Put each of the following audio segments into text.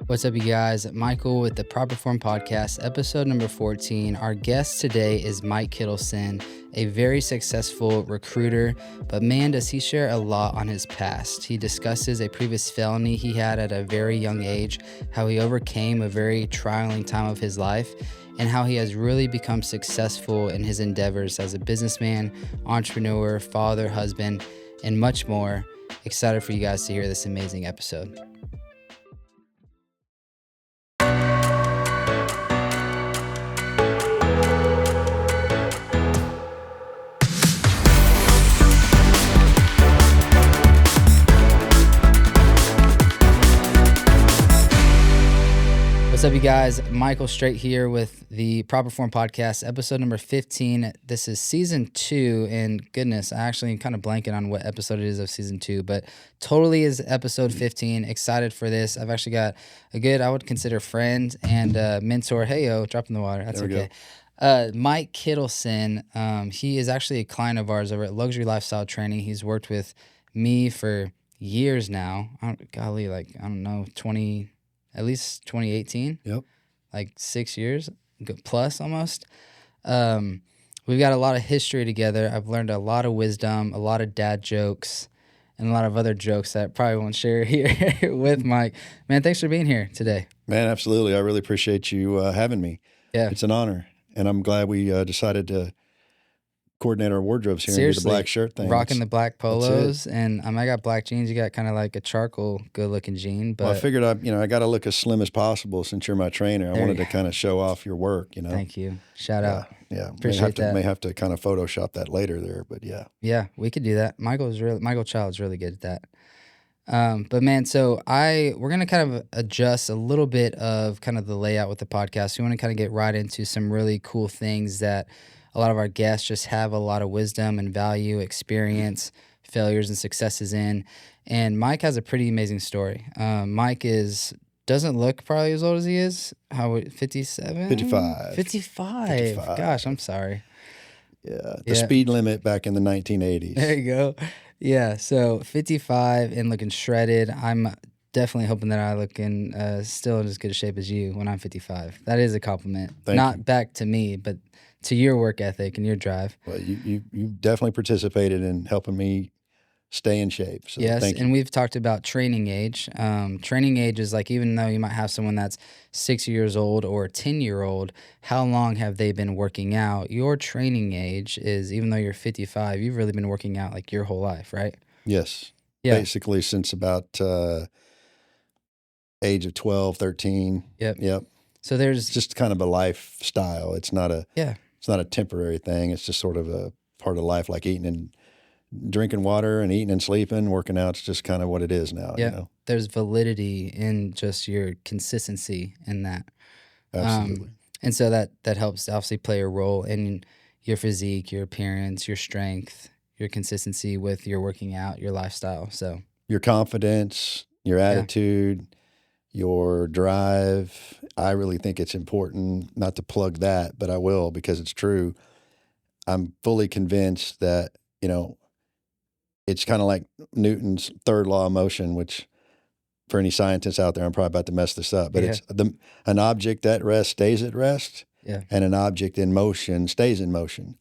What's up, you guys? Michael with the Proper Form Podcast, episode number 14. Our guest today is Mike Kittleson, a very successful recruiter, but man, does he share a lot on his past. He discusses a previous felony he had at a very young age, how he overcame a very trying time of his life, and how he has really become successful in his endeavors as a businessman, entrepreneur, father, husband, and much more. Excited for you guys to hear this amazing episode. What's up, you guys? Michael Streight here with the Proper Form Podcast, episode number 15. This is season 2, and goodness, I actually am kind of blanking on what episode it is of season 2, but totally is episode 15. Excited for this. I've actually got a good, I would consider friend and mentor. Hey, yo, drop in the water. That's okay. Mike Kittleson. He is actually a client of ours over at Luxury Lifestyle Training. He's worked with me for years now. I don't know, at least 2018. Yep. Like 6 years plus almost. We've got a lot of history together. I've learned a lot of wisdom, a lot of dad jokes, and a lot of other jokes that I probably won't share here with Mike. Man, thanks for being here today. Man, absolutely. I really appreciate you having me. Yeah. It's an honor. And I'm glad we decided to coordinate our wardrobes here. Seriously, and do the black shirt thing. Rocking the black polos, and I got black jeans. You got kind of like a charcoal, good-looking jean. But well, I figured I got to look as slim as possible since you're my trainer. I wanted to kind of show off your work. Thank you. Shout out. Yeah, Appreciate that. May have to kind of Photoshop that later there, but yeah. Yeah, we could do that. Michael Child's really good at that. But man, so we're gonna kind of adjust a little bit of kind of the layout with the podcast. We want to kind of get right into some really cool things that a lot of our guests just have a lot of wisdom and value, experience, failures and successes in. And Mike has a pretty amazing story. Mike doesn't look probably as old as he is. 57? 55. 55. Gosh, I'm sorry. Yeah, the speed limit back in the 1980s. There you go. Yeah, so 55 and looking shredded. I'm definitely hoping that I look in still in as good a shape as you when I'm 55. That is a compliment. Not back to me, but to your work ethic and your drive. Well, you definitely participated in helping me stay in shape. So yes, thank you. And we've talked about training age. Training age is like, even though you might have someone that's 6 years old or 10-year-old, how long have they been working out? Your training age is, even though you're 55, you've really been working out like your whole life, right? Yes. Yeah. Basically since about age of 12, 13. Yep. So there's just kind of a lifestyle. It's not a temporary thing. It's just sort of a part of life, like eating and drinking water and eating and sleeping. Working out's just kind of what it is now. Yeah. You know? There's validity in just your consistency in that. Absolutely. And so that helps obviously play a role in your physique, your appearance, your strength, your consistency with your working out, your lifestyle. So your confidence, your attitude, your drive. I really think it's important not to plug that, but I will because it's true. I'm fully convinced that, it's kind of like Newton's third law of motion, which for any scientists out there, I'm probably about to mess this up, but it's an object at rest stays at rest, and an object in motion stays in motion.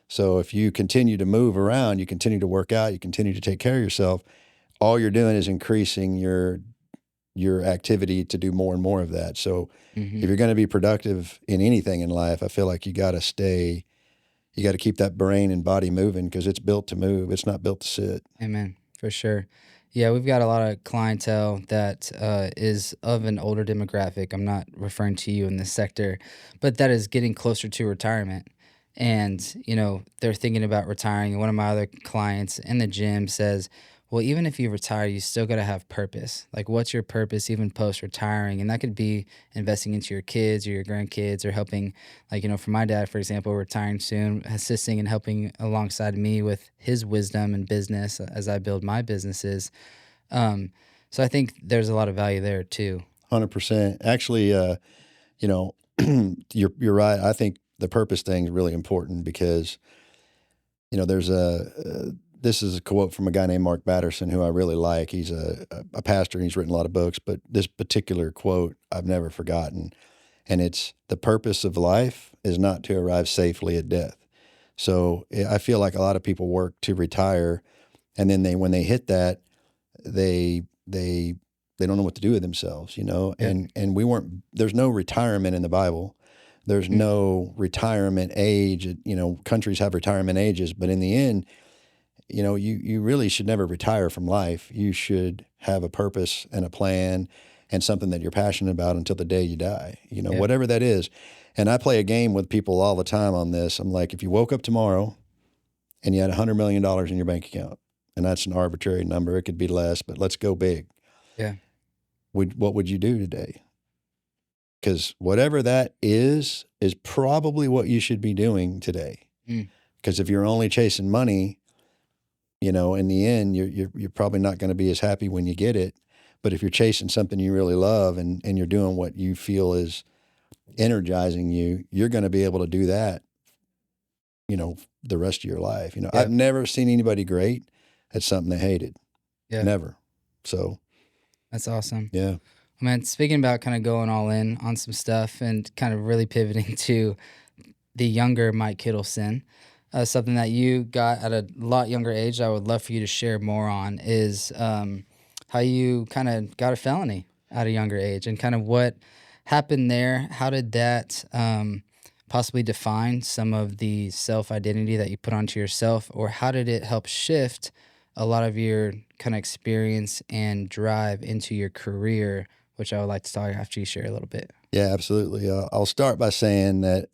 So if you continue to move around, you continue to work out, you continue to take care of yourself, all you're doing is increasing your activity to do more and more of that. So if you're going to be productive in anything in life, I feel like you got to keep that brain and body moving because it's built to move. It's not built to sit. Amen. For sure. Yeah, we've got a lot of clientele that is of an older demographic. I'm not referring to you in this sector, but that is getting closer to retirement. And, they're thinking about retiring. And one of my other clients in the gym says, well, even if you retire, you still got to have purpose. Like, what's your purpose even post-retiring? And that could be investing into your kids or your grandkids or helping, for my dad, for example, retiring soon, assisting and helping alongside me with his wisdom and business as I build my businesses. So I think there's a lot of value there too. 100%. Actually, you're right. I think the purpose thing is really important because, there's this is a quote from a guy named Mark Batterson, who I really like. He's a pastor, and he's written a lot of books, but this particular quote I've never forgotten. And it's, the purpose of life is not to arrive safely at death. So I feel like a lot of people work to retire, and then when they hit that, they don't know what to do with themselves, Yeah. and there's no retirement in the Bible. There's Mm. no retirement age. Countries have retirement ages, but in the end, you really should never retire from life. You should have a purpose and a plan and something that you're passionate about until the day you die, Yeah. whatever that is. And I play a game with people all the time on this. I'm like, if you woke up tomorrow and you had $100 million in your bank account, and that's an arbitrary number, it could be less, but let's go big. Yeah. What would you do today? Because whatever that is probably what you should be doing today. Mm. Because if you're only chasing money, in the end, you're probably not going to be as happy when you get it. But if you're chasing something you really love, and you're doing what you feel is energizing you, you're going to be able to do that, the rest of your life. Yeah. I've never seen anybody great at something they hated. Yeah. Never. So That's awesome. yeah. Man, speaking about kind of going all in on some stuff and kind of really pivoting to the younger Mike Kittleson, something that you got at a lot younger age, I would love for you to share more on, is how you kind of got a felony at a younger age and kind of what happened there. How did that possibly define some of the self-identity that you put onto yourself, or how did it help shift a lot of your kind of experience and drive into your career, which I would like to talk after you share a little bit. Yeah, absolutely. I'll start by saying that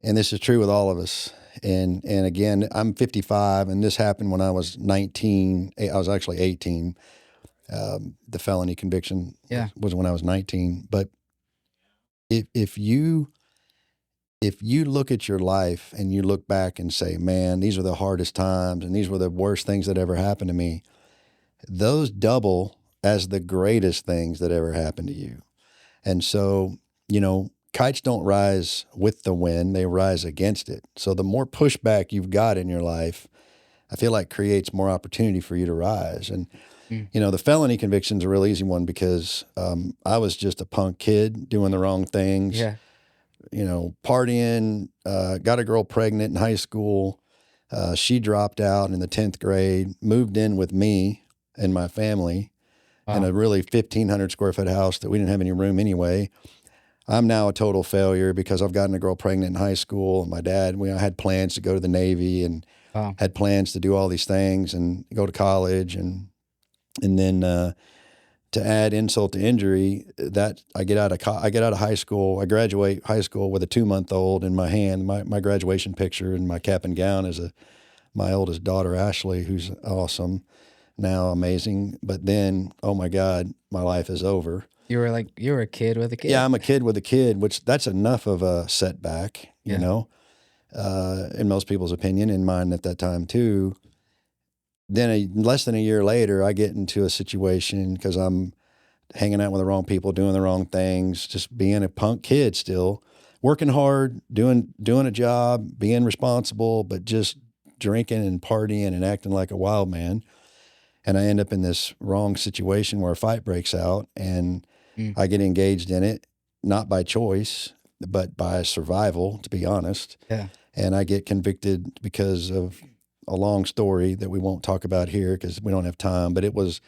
and this is true with all of us. And again, I'm 55, and this happened when I was 19. I was actually 18. The felony conviction Yeah. was when I was 19. But if you look at your life and you look back and say, man, these are the hardest times and these were the worst things that ever happened to me, those double as the greatest things that ever happened to you. And so, kites don't rise with the wind, they rise against it. So the more pushback you've got in your life, I feel like creates more opportunity for you to rise. And, the felony conviction's a real easy one because I was just a punk kid doing the wrong things. Yeah. Partying, got a girl pregnant in high school. She dropped out in the 10th grade, moved in with me and my family in a really 1,500 square foot house that we didn't have any room anyway. I'm now a total failure because I've gotten a girl pregnant in high school. And my dad, I had plans to go to the Navy and had plans to do all these things and go to college. And then to add insult to injury, that I get out of high school. I graduate high school with a 2-month-old in my hand. My graduation picture and my cap and gown is my oldest daughter, Ashley, who's awesome, now amazing. But then, oh my God, my life is over. You were a kid with a kid. Yeah, I'm a kid with a kid, which that's enough of a setback, in most people's opinion, in mine at that time too. Then less than a year later, I get into a situation because I'm hanging out with the wrong people, doing the wrong things, just being a punk kid still, working hard, doing a job, being responsible, but just drinking and partying and acting like a wild man. And I end up in this wrong situation where a fight breaks out, and I get engaged in it, not by choice, but by survival, to be honest. Yeah. And I get convicted because of a long story that we won't talk about here because we don't have time. But it was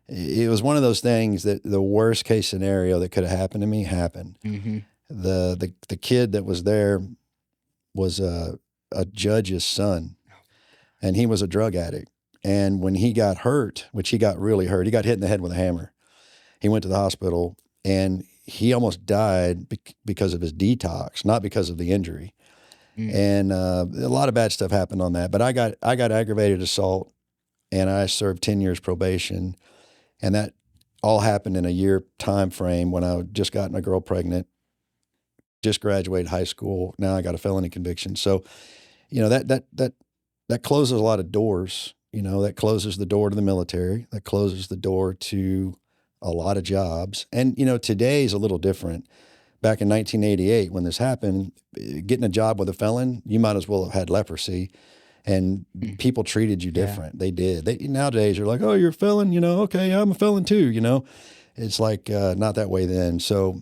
one of those things that the worst case scenario that could have happened to me happened. Mm-hmm. The kid that was there was a judge's son, and he was a drug addict. And when he got hurt, which he got really hurt, he got hit in the head with a hammer. He went to the hospital, and he almost died because of his detox, not because of the injury. And a lot of bad stuff happened on that. But I got aggravated assault, and I served 10 years probation, and that all happened in a year time frame when I had just gotten a girl pregnant, just graduated high school. Now I got a felony conviction. So, that closes a lot of doors. That closes the door to the military. That closes the door to a lot of jobs. And, today's a little different. Back in 1988, when this happened, getting a job with a felon, you might as well have had leprosy. and Mm. people treated you Yeah. different. They did. Nowadays, you're like, oh, you're a felon, okay, I'm a felon too, It's like not that way then. So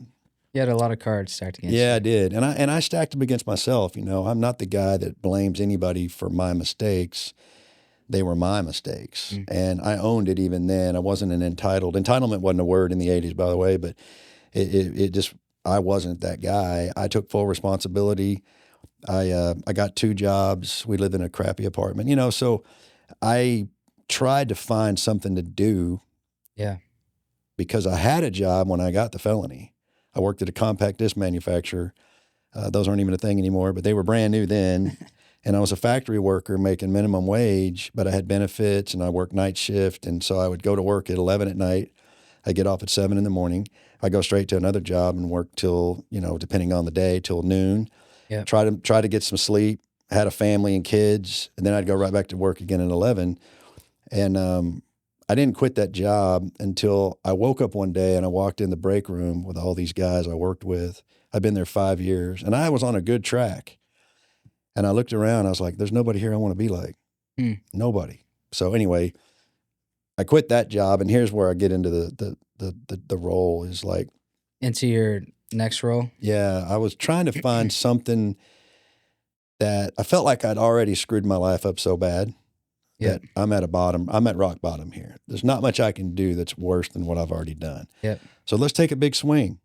You had a lot of cards stacked against yeah, I you. did, and I stacked them against myself. I'm not the guy that blames anybody for my mistakes. They were my mistakes, Mm. and I owned it even then. I wasn't an entitled. Entitlement wasn't a word in the '80s, by the way, but it just I wasn't that guy. I took full responsibility. I got 2 jobs. We lived in a crappy apartment, so I tried to find something to do Yeah. because I had a job when I got the felony. I worked at a compact disc manufacturer. Those aren't even a thing anymore, but they were brand new then. And I was a factory worker making minimum wage, but I had benefits and I worked night shift. And so I would go to work at 11 at night. I get off at 7 in the morning. I go straight to another job and work till, depending on the day, till noon. Yep. Try to get some sleep. Had a family and kids, and then I'd go right back to work again at 11. And I didn't quit that job until I woke up one day and I walked in the break room with all these guys I worked with. I'd been there 5 years, and I was on a good track. And I looked around. I was like, "There's nobody here I want to be like. Mm. Nobody." So anyway, I quit that job, and here's where I get into the role is like, Into your next role? yeah, I was trying to find something that I felt like I'd already screwed my life up so bad Yep. that I'm at a bottom. I'm at rock bottom here. There's not much I can do that's worse than what I've already done. Yep. So let's take a big swing.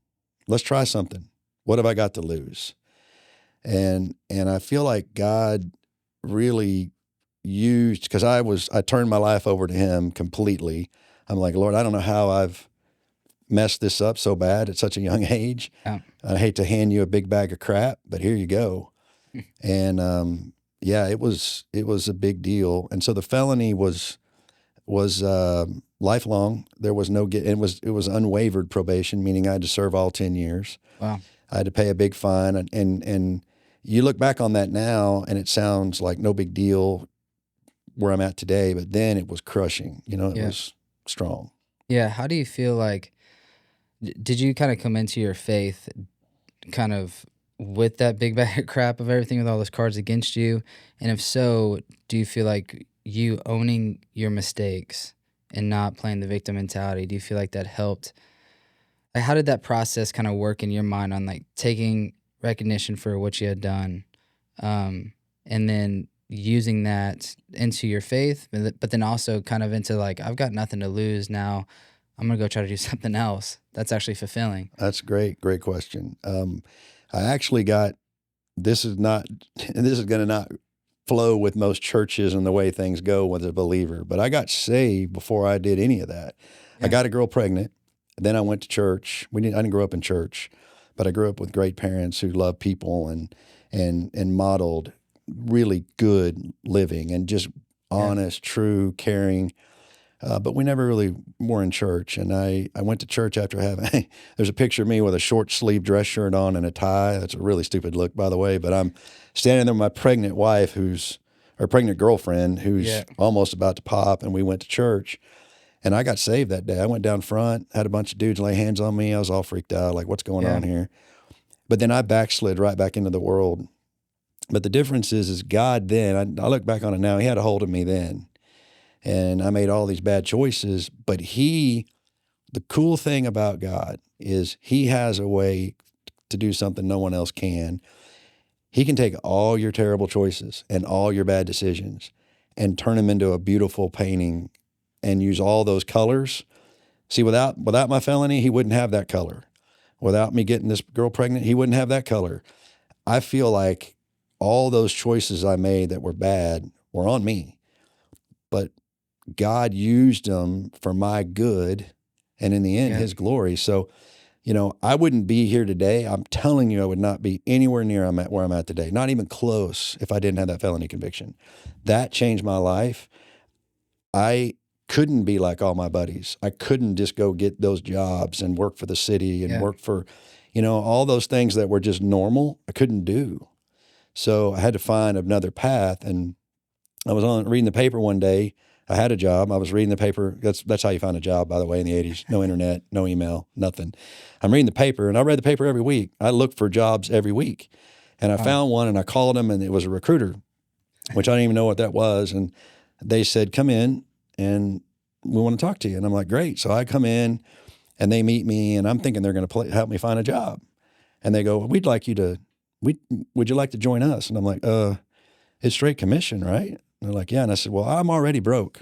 Let's try something. What have I got to lose? And I feel like God really used, because I turned my life over to Him completely. I'm like, Lord, I don't know how I've messed this up so bad at such a young age. Yeah. I hate to hand you a big bag of crap, but here you go. And yeah, it was a big deal. And so the felony was lifelong. There was no it was unwavered probation, meaning I had to serve all 10 years. Wow. I had to pay a big fine, and you look back on that now, and it sounds like no big deal where I'm at today, but then it was crushing. It Yeah. was strong. Yeah. How do you feel like, did you kind of come into your faith kind of with that big bag of crap of everything with all those cards against you? And if so, do you feel like you owning your mistakes and not playing the victim mentality, do you feel like that helped? Like, how did that process kind of work in your mind on like taking recognition for what you had done, and then using that into your faith, but then also kind of into like, I've got nothing to lose now. I'm gonna go try to do something else that's actually fulfilling. That's great. Great question. I actually got, this is not, this is going to not flow with most churches and the way things go with a believer, but I got saved before I did any of that. Yeah. I got a girl pregnant. Then I went to church. I didn't grow up in church, but I grew up with great parents who loved people and modeled really good living and just honest, true, caring. But we never really were in church. And I went to church after having, there's a picture of me with a short sleeve dress shirt on and a tie. That's a really stupid look, by the way. But I'm standing there with my pregnant wife or pregnant girlfriend who's almost about to pop. And we went to church. And I got saved that day. I went down front, had a bunch of dudes lay hands on me. I was all freaked out, like, what's going on here? But then I backslid right back into the world. But the difference is God then, I look back on it now, He had a hold of me then. And I made all these bad choices. But the cool thing about God is He has a way to do something no one else can. He can take all your terrible choices and all your bad decisions and turn them into a beautiful painting and use all those colors. See, without my felony, He wouldn't have that color. Without me getting this girl pregnant, He wouldn't have that color. I feel like all those choices I made that were bad were on me, but God used them for my good and in the end, His glory. So, I wouldn't be here today. I'm telling you, I would not be anywhere near where I'm at today, not even close, if I didn't have that felony conviction. That changed my life. I couldn't be like all my buddies. I couldn't just go get those jobs and work for the city and work for, all those things that were just normal. I couldn't do. So I had to find another path. And I was reading the paper one day. I had a job. I was reading the paper. That's how you find a job, by the way, in the 80s. No internet, no email, nothing. I'm reading the paper, and I read the paper every week. I looked for jobs every week. And I found one, and I called him, and it was a recruiter. which I didn't even know what that was. And they said, come in and we want to talk to you. And I'm like, great. So I come in and they meet me and I'm thinking they're going to help me find a job. And they go, would you like to join us? And I'm like, it's straight commission, right? And they're like, yeah. And I said, well, I'm already broke.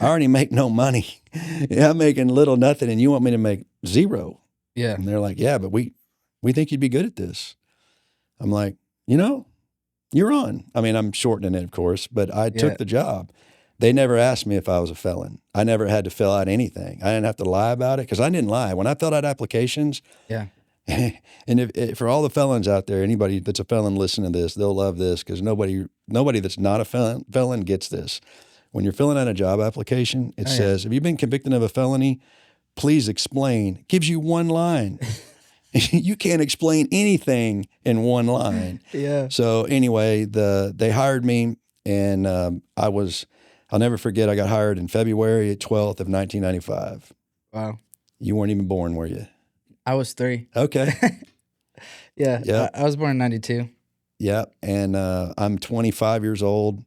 I already make no money. Yeah, I'm making little nothing and you want me to make zero. Yeah. And they're like, yeah, but we think you'd be good at this. I'm like, you're on. I mean, I'm shortening it, of course, but I took the job. They never asked me if I was a felon. I never had to fill out anything. I didn't have to lie about it because I didn't lie. When I filled out applications, Yeah. and if for all the felons out there, anybody that's a felon listening to this, they'll love this because nobody that's not a felon gets this. When you're filling out a job application, it says, have you been convicted of a felony? Please explain. It gives you one line. You can't explain anything in one line. Yeah. So anyway, they hired me, and I'll never forget. I got hired in February 12th of 1995. Wow. You weren't even born, were you? I was 3. Okay. Yeah. Yep. I was born in 92. Yeah, and I'm 25 years old.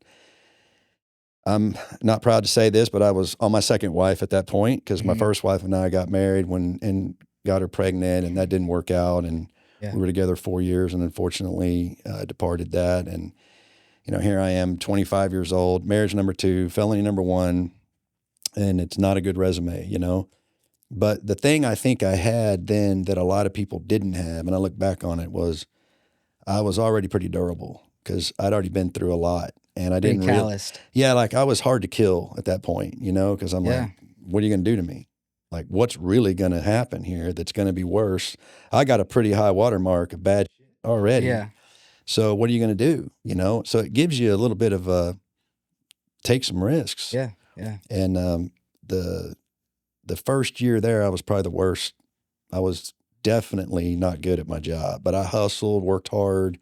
I'm not proud to say this, but I was on my second wife at that point because my first wife and I got married and got her pregnant, and that didn't work out. And we were together 4 years, and unfortunately departed that. And, here I am, 25 years old, marriage number 2, felony number 1, and it's not a good resume, But the thing I think I had then that a lot of people didn't have, and I look back on it, was I was already pretty durable because I'd already been through a lot. And I didn't calloused. Like I was hard to kill at that point, because I'm like, what are you going to do to me? Like, what's really going to happen here that's going to be worse? I got a pretty high watermark of bad shit already. Yeah. So what are you going to do? So it gives you a little bit of take some risks. Yeah. Yeah. And the first year there, I was probably the worst. I was definitely not good at my job, but I hustled, worked hard,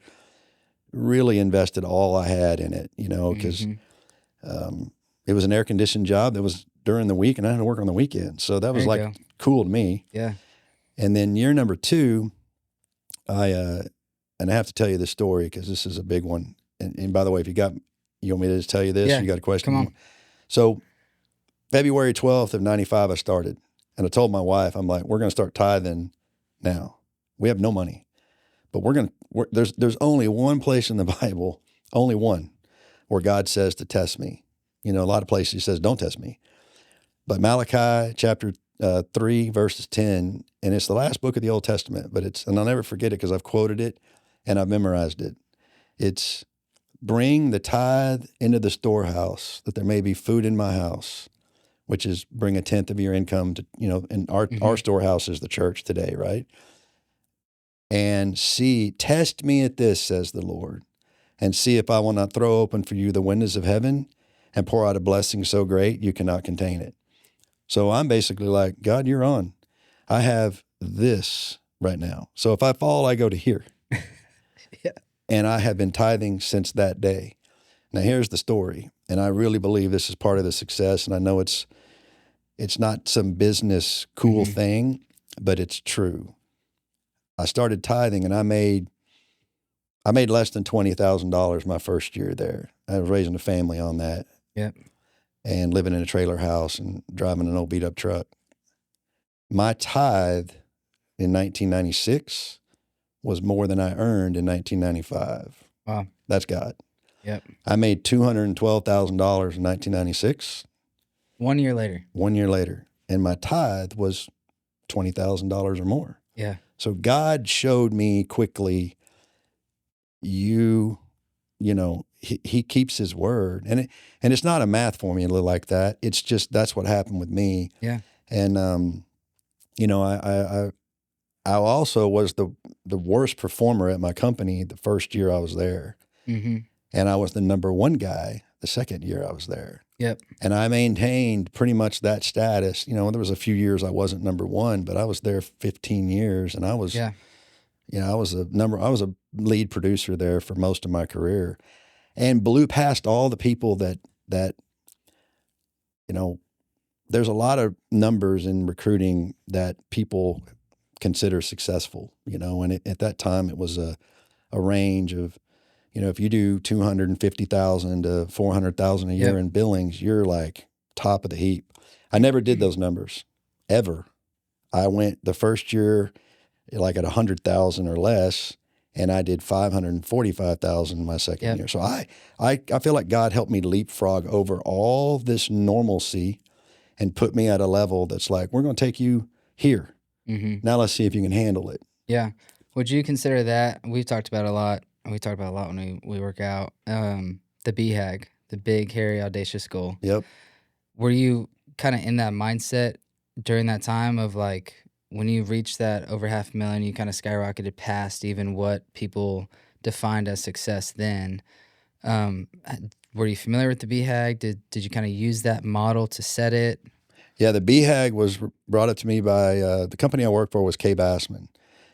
really invested all I had in it, because it was an air conditioned job that was during the week and I had to work on the weekend. So that was cool to me. Yeah. And then year number 2, and I have to tell you this story because this is a big one. And by the way, if you want me to just tell you this? Yeah. You got a question? Come on. So February 12th of 95, I started, and I told my wife, I'm like, we're going to start tithing now. We have no money, but there's only one place in the Bible, only one, where God says to test me. A lot of places he says, don't test me. But Malachi chapter 3, verses 10, and it's the last book of the Old Testament, and I'll never forget it because I've quoted it and I've memorized it. It's bring the tithe into the storehouse that there may be food in my house, which is bring 1/10 of your income to, and our storehouse is the church today, right? And test me at this, says the Lord, and see if I will not throw open for you the windows of heaven and pour out a blessing so great you cannot contain it. So I'm basically like, God, you're on. I have this right now. So if I fall, I go to here. Yeah. And I have been tithing since that day. Now here's the story. And I really believe this is part of the success. And I know it's not some business cool thing, but it's true. I started tithing and I made less than $20,000 my first year there. I was raising a family on that. Yep. And living in a trailer house and driving an old beat up truck. My tithe in 1996 was more than I earned in 1995. Wow. That's God. Yep. I made $212,000 in 1996. 1 year later. 1 year later. And my tithe was $20,000 or more. Yeah. So God showed me quickly, he keeps his word. And it's not a math formula like that. It's just, that's what happened with me. Yeah. And, I also was the worst performer at my company the first year I was there. Mm-hmm. And I was the number 1 guy the second year I was there. Yep. And I maintained pretty much that status. There was a few years I wasn't number 1, but I was there 15 years and I was, I was a lead producer there for most of my career and blew past all the people that there's a lot of numbers in recruiting that people consider successful, and at that time it was a range of, if you do 250,000 to 400,000 a year Yep. in billings, you're like top of the heap. I never did those numbers ever. I went the first year like at 100,000 or less, and I did 545,000 my second Yep. year. So I feel like God helped me leapfrog over all this normalcy and put me at a level that's like, we're going to take you here. Mm-hmm. Now let's see if you can handle it. Yeah. Would you consider that? We've talked about it a lot. We talk about it a lot when we work out. The BHAG, the big, hairy, audacious goal. Yep. Were you kind of in that mindset during that time of like when you reached that over 500,000, you kind of skyrocketed past even what people defined as success then? Were you familiar with the BHAG? Did you kind of use that model to set it? Yeah, the BHAG was brought up to me by the company I worked for was K. Bassman,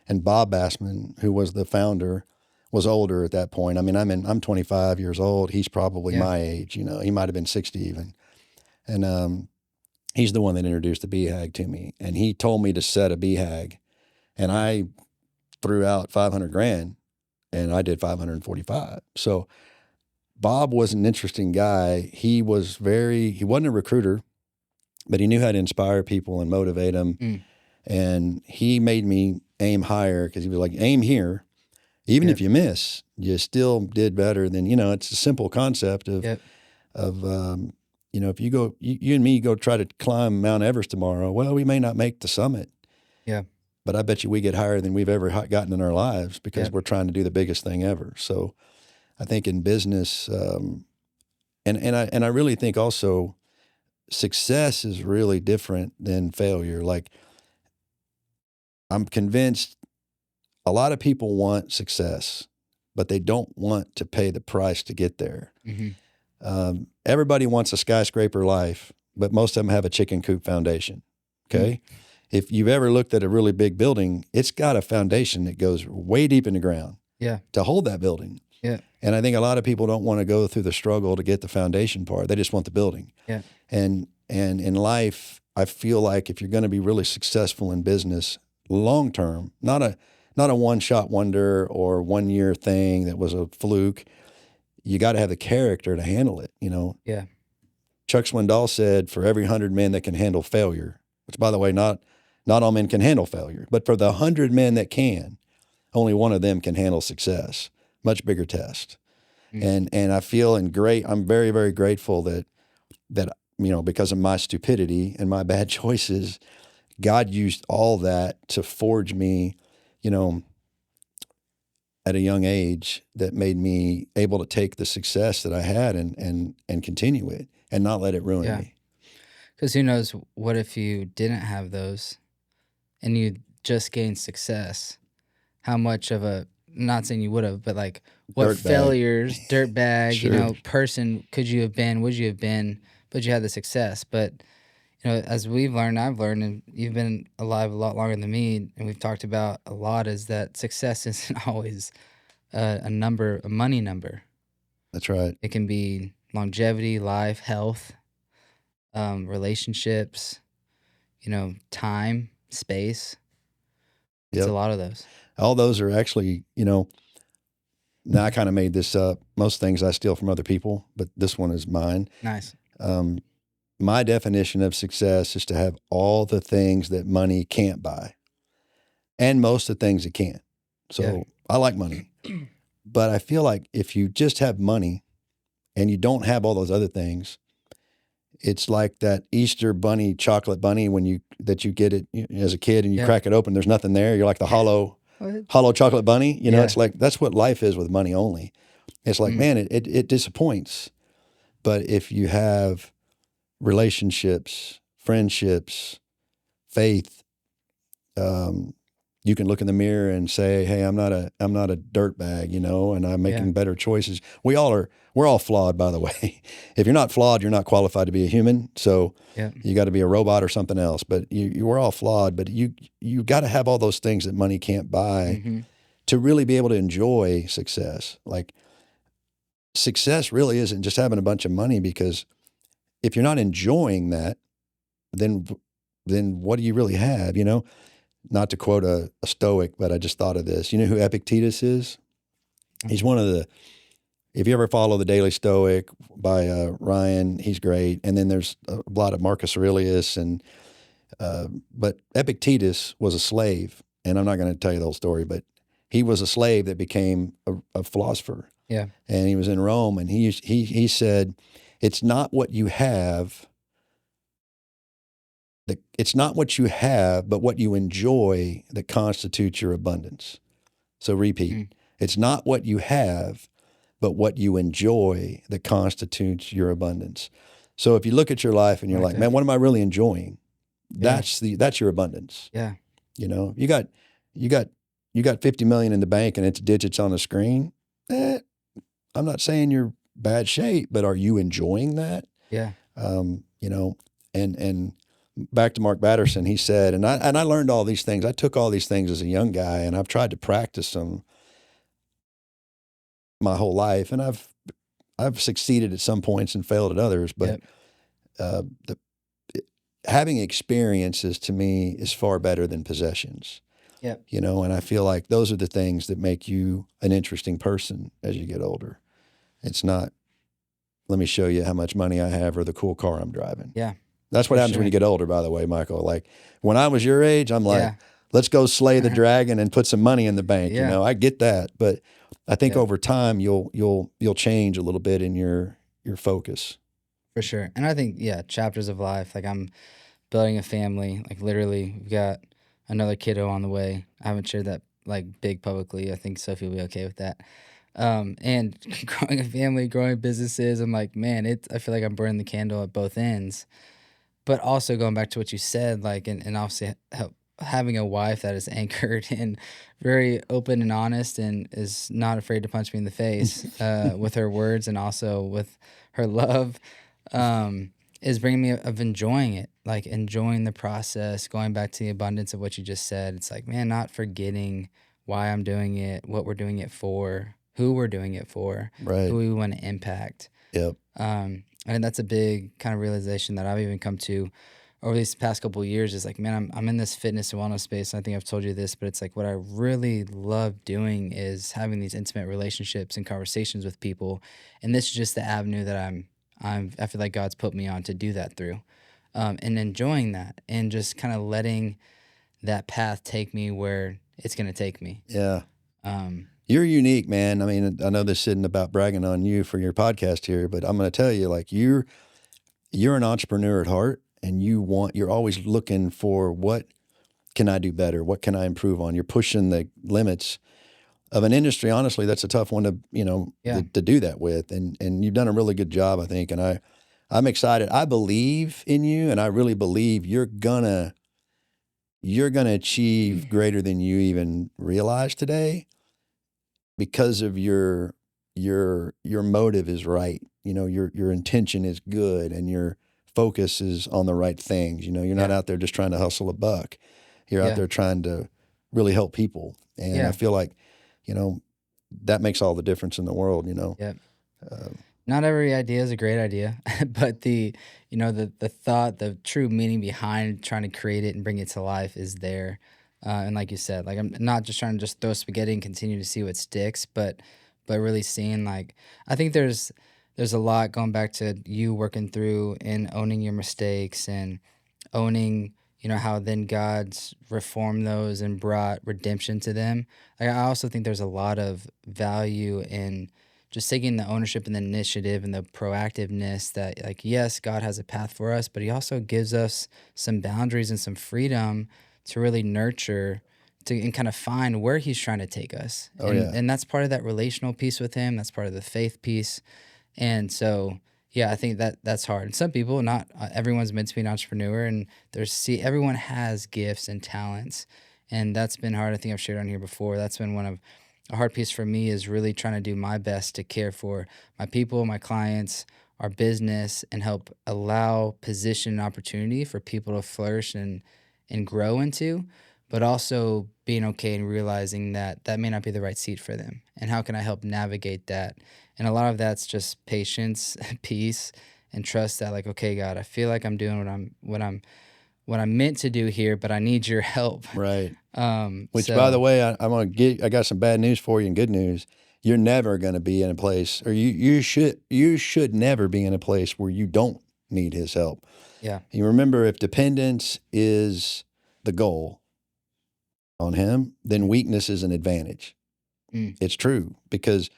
and Bob Bassman, who was the founder, was older at that point. I mean, I'm 25 years old. He's probably Yeah. my age. He might have been 60 even, and he's the one that introduced the BHAG to me, and he told me to set a BHAG, and I threw out 500 grand, and I did 545. So Bob was an interesting guy. He wasn't a recruiter, but he knew how to inspire people and motivate them. Mm. And he made me aim higher because he was like, aim here. Even Yep. if you miss, you still did better than, it's a simple concept of, Yep. if you go, you and me go try to climb Mount Everest tomorrow, well, we may not make the summit, Yeah. but I bet you we get higher than we've ever gotten in our lives because Yep. we're trying to do the biggest thing ever. So I think in business, and I really think also success is really different than failure. Like I'm convinced a lot of people want success, but they don't want to pay the price to get there. Mm-hmm. Everybody wants a skyscraper life, but most of them have a chicken coop foundation. Okay. Mm. If you've ever looked at a really big building, it's got a foundation that goes way deep in the ground Yeah. to hold that building. Yeah. And I think a lot of people don't want to go through the struggle to get the foundation part. They just want the building. Yeah. And in life, I feel like if you're going to be really successful in business long term, not a one shot wonder or 1 year thing that was a fluke, you got to have the character to handle it. Yeah. Chuck Swindoll said, for every 100 men that can handle failure, which by the way, not all men can handle failure, but for the 100 men that can, only one of them can handle success. Much bigger test. Mm. And I feel I'm very, very grateful that because of my stupidity and my bad choices, God used all that to forge me, at a young age that made me able to take the success that I had and continue it and not let it ruin Yeah. me. Because who knows what if you didn't have those and you just gained success? How much of a, not saying you would have, but like what Dirtbag. failures, dirtbag, Sure. person could you have been, would you have been, but you had the success. But, as we've learned, I've learned, and you've been alive a lot longer than me, and we've talked about a lot, is that success isn't always a money number. That's right. It can be longevity, life, health, relationships, time, space. It's Yep. a lot of those. All those are actually, now I kind of made this up. Most things I steal from other people, but this one is mine. Nice. My definition of success is to have all the things that money can't buy and most of the things it can't. So Yeah. I like money, but I feel like if you just have money and you don't have all those other things, it's like that Easter bunny, chocolate bunny, that you get it as a kid and you Yeah. crack it open, there's nothing there. You're like the hollow chocolate bunny. Yeah. It's like, that's what life is with money only. It's like, man, it disappoints. But if you have relationships, friendships, faith, you can look in the mirror and say, hey, I'm not a dirtbag, and I'm making better choices. We're all flawed, by the way. If you're not flawed, you're not qualified to be a human. So you got to be a robot or something else, but we're all flawed, but you got to have all those things that money can't buy to really be able to enjoy success. Like success really isn't just having a bunch of money, because if you're not enjoying that, then what do you really have? Not to quote a Stoic, but I just thought of this. You know who Epictetus is? He's one of if you ever follow the Daily Stoic by Ryan, he's great. And then there's a lot of Marcus Aurelius but Epictetus was a slave, and I'm not going to tell you the whole story, but he was a slave that became a philosopher, Yeah. and he was in Rome, and he said, "It's not what you have. It's not what you have, but what you enjoy that constitutes your abundance." So repeat: Mm. It's not what you have, but what you enjoy that constitutes your abundance. So if you look at your life and you're Like like, that. "Man, what am I really enjoying?" Yeah. That's your abundance. Yeah. You know, you got 50 million in the bank and it's digits on the screen. I'm not saying you're bad shape, but are you enjoying that? Yeah. You know, and back to Mark Batterson, he said, and I learned all these things. I took all these things as a young guy, and I've tried to practice them my whole life, and I've succeeded at some points and failed at others. But Yep. the having experiences to me is far better than possessions. Yep. You know, and I feel like those are the things that make you an interesting person as you get older. It's not, let me show you how much money I have or the cool car I'm driving. Yeah. That's what For happens when sure. you get older, by the way, Michael. Like when I was your age, I'm like, Yeah. let's go slay the dragon and put some money in the bank. You Yeah. know, I get that, but I think Yep. over time you'll change a little bit in your focus. For sure. And I think, yeah, chapters of life. Like I'm building a family. Like literally, we've got another kiddo on the way. I haven't shared that like big publicly. I think Sophie will be okay with that. And growing a family, growing businesses. I'm like, man, I feel like I'm burning the candle at both ends. But also going back to what you said, like, and obviously having a wife that is anchored and very open and honest and is not afraid to punch me in the face with her words and also with her love is bringing me of enjoying it, like enjoying the process, going back to the abundance of what you just said. It's like, man, not forgetting why I'm doing it, what we're doing it for, who we're doing it for, Right. who we want to impact. Yep. And that's a big kind of realization that I've even come to over these past couple of years is like, man, I'm in this fitness and wellness space. And I think I've told you this, but it's like what I really love doing is having these intimate relationships and conversations with people. And this is just the avenue that I feel like God's put me on to do that through, and enjoying that and just kind of letting that path take me where it's going to take me. Yeah. Um, You're unique, man. I mean, I know this isn't about bragging on you for your podcast here, but I'm going to tell you, like you're an entrepreneur at heart, and you're always looking for what can I do better? What can I improve on? You're pushing the limits of an industry. Honestly, that's a tough one to, yeah, to do that with. And you've done a really good job, I think. And I'm excited. I believe in you, and I really believe you're gonna achieve greater than you even realize today because of your motive is right. You know, your intention is good and your focus is on the right things. You know, you're not yeah, out there just trying to hustle a buck. You're out yeah, there trying to really help people. And I yeah, feel like, that makes all the difference in the world, yeah. Uh, Not every idea is a great idea, but the thought, the true meaning behind trying to create it and bring it to life is there. And like you said, like I'm not just trying to just throw spaghetti and continue to see what sticks, but really seeing like I think there's a lot going back to you working through and owning your mistakes and owning, how then God's reformed those and brought redemption to them. Like, I also think there's a lot of value in just taking the ownership and the initiative and the proactiveness that, like, yes, God has a path for us, but He also gives us some boundaries and some freedom to really nurture and kind of find where He's trying to take us. oh And yeah. and that's part of that relational piece with Him. That's part of the faith piece. And so, yeah, I think that's hard. And some people, not everyone's meant to be an entrepreneur, and everyone has gifts and talents, and that's been hard. I think I've shared on here before. That's been one of a hard piece for me is really trying to do my best to care for my people, my clients, our business, and help allow position and opportunity for people to flourish and grow into, but also being okay and realizing that that may not be the right seat for them. And how can I help navigate that? And a lot of that's just patience, peace, and trust that, like, okay, God, I feel like I'm doing what I'm meant to do here, but I need your help. Right. Which, by the So way, I got some bad news for you and good news. you're never going to be in a place, or you should never be in a place where you don't need his help. Yeah. You remember, if dependence is the goal on him, then Mm. weakness is an advantage. Mm. It's true, because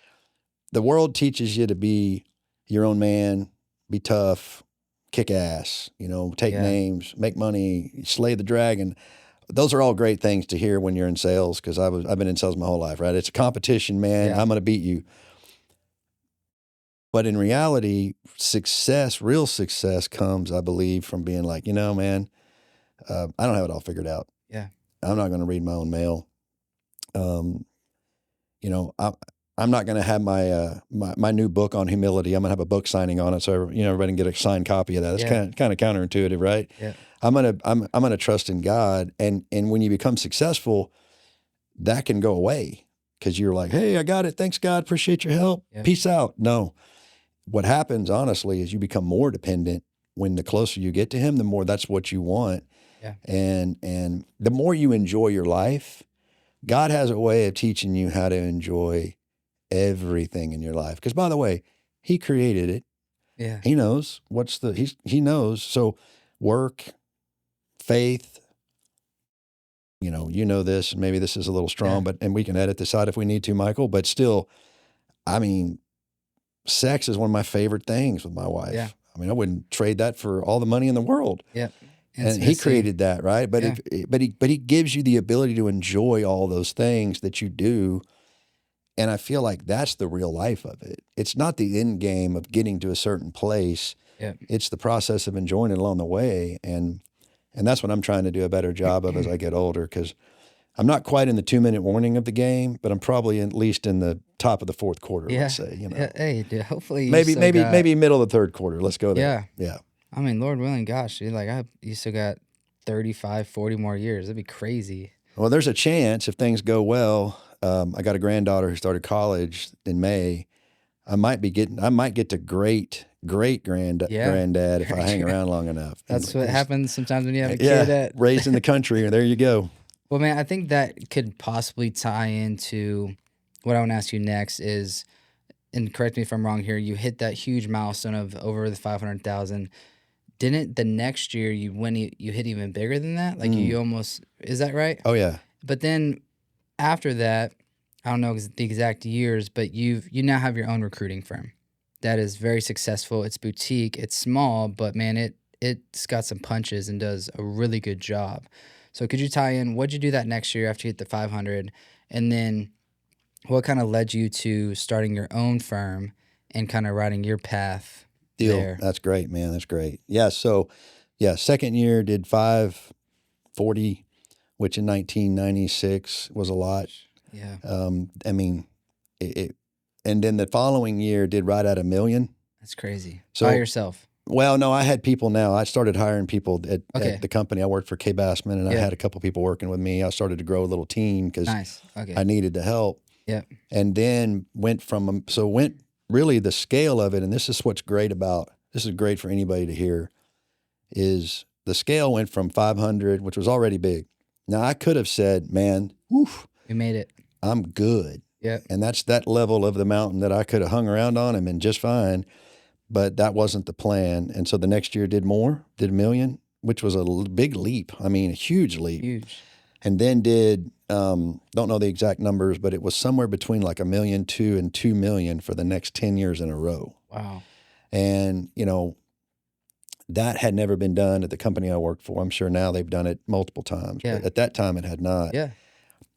the world teaches you to be your own man, be tough, kick ass, take Yeah. names, make money, slay the dragon. Those are all great things to hear when you're in sales, because I've been in sales my whole life, right? It's a competition, man. Yeah. I'm going to beat you. But in reality, real success comes, I believe, from being like, man, I don't have it all figured out. Yeah. I'm not going to read my own mail. Um, I'm not going to have my new book on humility. I'm going to have a book signing on it, so everybody can get a signed copy of that. That's Yeah. kind of counterintuitive, right? Yeah. I'm gonna trust in God, and when you become successful, that can go away, because you're like, hey, I got it. Thanks, God. Appreciate your help. Yeah. Peace out. No, what happens, honestly, is you become more dependent. When the closer you get to him, the more that's what you want. Yeah. And the more you enjoy your life, God has a way of teaching you how to enjoy everything in your life. Because, by the way, he created it. Yeah. He knows he knows. So work, faith, this, and maybe this is a little strong, Yeah. and we can edit this out if we need to, Michael, but still, I mean, sex is one of my favorite things with my wife. Yeah. I mean, I wouldn't trade that for all the money in the world. Yeah. And he Intimacy. created that, right? But Yeah. but he gives you the ability to enjoy all those things that you do. And I feel like that's the real life of it. It's not the end game of getting to a certain place. Yeah. It's the process of enjoying it along the way. And that's what I'm trying to do a better job of as I get older, because I'm not quite in the 2-minute warning of the game, but I'm probably at least in the top of the fourth quarter, Yeah. let's say, Yeah. Hey, dude, hopefully you maybe, still got, maybe middle of the third quarter. Let's go there. yeah. Yeah. I mean, Lord willing, gosh, dude, like you still got 35, 40 more years. That'd be crazy. Well, there's a chance, if things go well. I got a granddaughter who started college in May. I might get to great granddad if I hang around long enough. That's what happens sometimes when you have a Yeah, kid raised in the country. There you go. Well, man, I think that could possibly tie into what I want to ask you next is, and correct me if I'm wrong here, you hit that huge milestone of over the 500,000. Didn't the next year you hit even bigger than that? Like you almost, is that right? Oh yeah. But then after that, I don't know the exact years, but you now have your own recruiting firm that is very successful. It's boutique, it's small, but man, it's got some punches and does a really good job. So could you tie in, what'd you do that next year after you hit the 500? And then what kind of led you to starting your own firm and kind of writing your path Deal. there? That's great, man. That's great. Yeah. So, second year did 540, which in 1996 was a lot. Yeah. I mean, and then the following year did right at $1 million. That's crazy. So, by yourself? Well, no, I had people now. I started hiring people at the company. I worked for K. Bassman, and I had a couple people working with me. I started to grow a little team because I needed the help. Yeah. And then went really the scale of it, and this is great for anybody to hear, is the scale went from 500, which was already big. Now, I could have said, man, woof, we made it. I'm good. Yeah. And that's that level of the mountain that I could have hung around on and been just fine. But that wasn't the plan. And so the next year did $1 million, which was a big leap. I mean, a huge leap. Huge. And then did, don't know the exact numbers, but it was somewhere between like $1.2 million and $2 million for the next 10 years in a row. Wow. And, that had never been done at the company I worked for. I'm sure now they've done it multiple times, but at that time it had not. Yeah.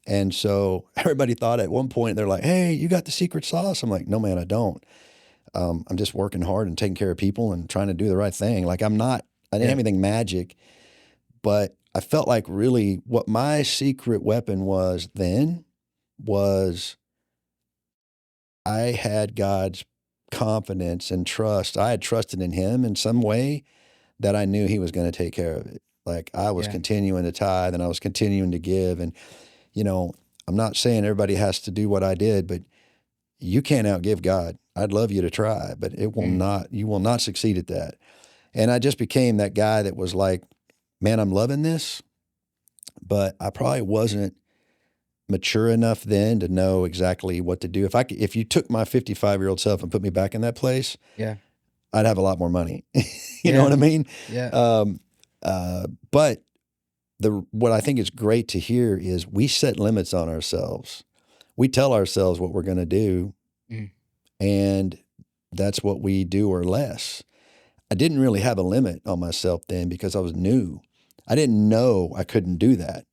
And so everybody thought at one point, they're like, hey, you got the secret sauce? I'm like, no, man, I don't. I'm just working hard and taking care of people and trying to do the right thing. Like I didn't have anything magic, but I felt like really what my secret weapon was then was I had God's confidence and trust. I had trusted in him in some way that I knew he was going to take care of it. Like I was continuing to tithe and I was continuing to give. And, I'm not saying everybody has to do what I did, but you can't outgive God. I'd love you to try, but you will not succeed at that. And I just became that guy that was like, man, I'm loving this, but I probably wasn't mature enough then to know exactly what to do. If you took my 55-year-old self and put me back in that place, Yeah. I'd have a lot more money. You know Yeah. what I mean? Yeah. But what I think is great to hear is we set limits on ourselves. We tell ourselves what we're going to do, Mm. and that's what we do or less. I didn't really have a limit on myself then because I was new. I didn't know I couldn't do that.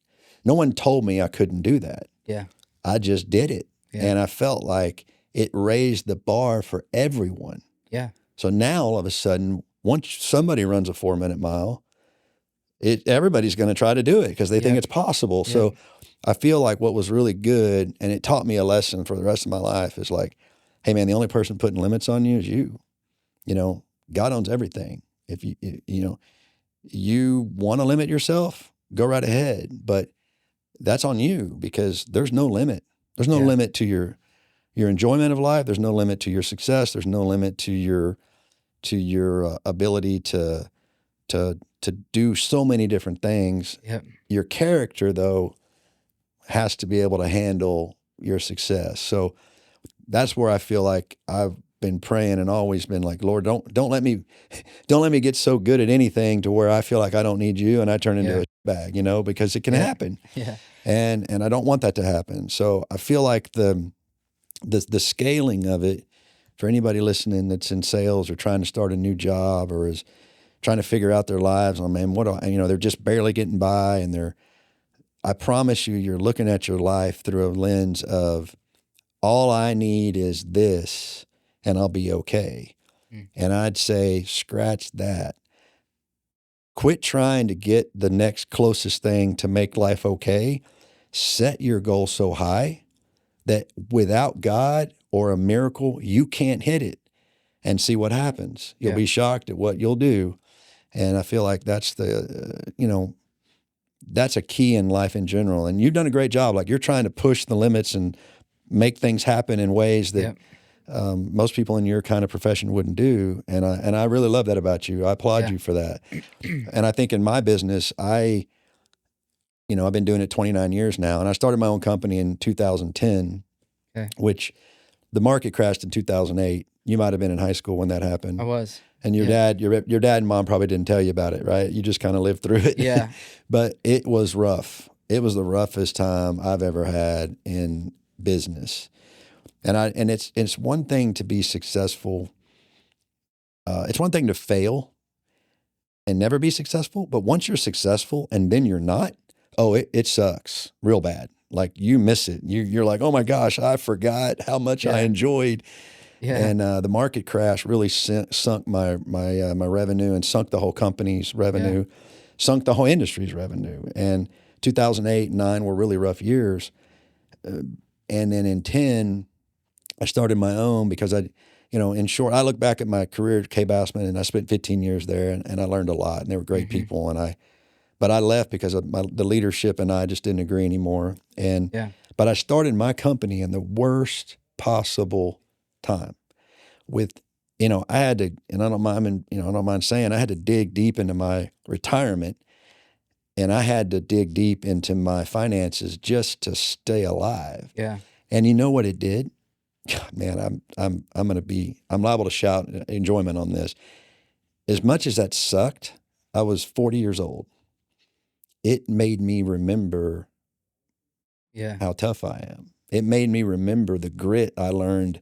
No one told me I couldn't do that. Yeah. I just did it. Yeah. And I felt like it raised the bar for everyone. Yeah. So now all of a sudden, once somebody runs a 4-minute mile, everybody's going to try to do it because they think Yep. it's possible. Yep. So I feel like what was really good, and it taught me a lesson for the rest of my life, is like, hey man, the only person putting limits on you is you. You know, God owns everything. If you want to limit yourself, go right ahead. But that's on you because there's no limit. There's no Yeah. limit to your enjoyment of life. There's no limit to your success. There's no limit to your ability to do so many different things. Yep. Your character, though, has to be able to handle your success. So that's where I feel like I've been praying and always been like, Lord, don't let me get so good at anything to where I feel like I don't need you and I turn into Yeah. a bag, because it can Yeah. happen. Yeah. And I don't want that to happen. So I feel like the scaling of it for anybody listening that's in sales or trying to start a new job or is trying to figure out their lives on, man, they're just barely getting by, and I promise you're looking at your life through a lens of all I need is this and I'll be okay. Mm. And I'd say, scratch that. Quit trying to get the next closest thing to make life okay. Set your goal so high that without God or a miracle, you can't hit it, and see what happens. You'll Yeah. be shocked at what you'll do. And I feel like that's that's a key in life in general. And you've done a great job. Like, you're trying to push the limits and make things happen in ways that Yep. most people in your kind of profession wouldn't do. And I really love that about you. I applaud Yeah. you for that. And I think in my business, I've been doing it 29 years now, and I started my own company in 2010, Okay. which the market crashed in 2008. You might have been in high school when that happened. I was. And your Yeah. dad, your dad and mom probably didn't tell you about it, right? You just kind of lived through it. Yeah. But it was rough. It was the roughest time I've ever had in business. And it's one thing to be successful. It's one thing to fail and never be successful. But once you're successful and then you're not, it sucks real bad. Like, you miss it. You're like, oh my gosh, I forgot how much I Yeah. enjoyed. Yeah. And the market crash really sunk my revenue and sunk the whole company's revenue, sunk the whole industry's revenue. And 2008 and 9 were really rough years. And then in 10, I started my own because in short, I look back at my career at K. Bassman, and I spent 15 years there, and I learned a lot, and they were great Mm-hmm. people. But I left because of the leadership and I just didn't agree anymore. But I started my company in the worst possible time with, I had to, and I don't mind saying, I had to dig deep into my retirement, and I had to dig deep into my finances just to stay alive. Yeah. And you know what it did? God, man, I'm liable to shout enjoyment on this. As much as that sucked, I was 40 years old. It made me remember Yeah. how tough I am. It made me remember the grit I learned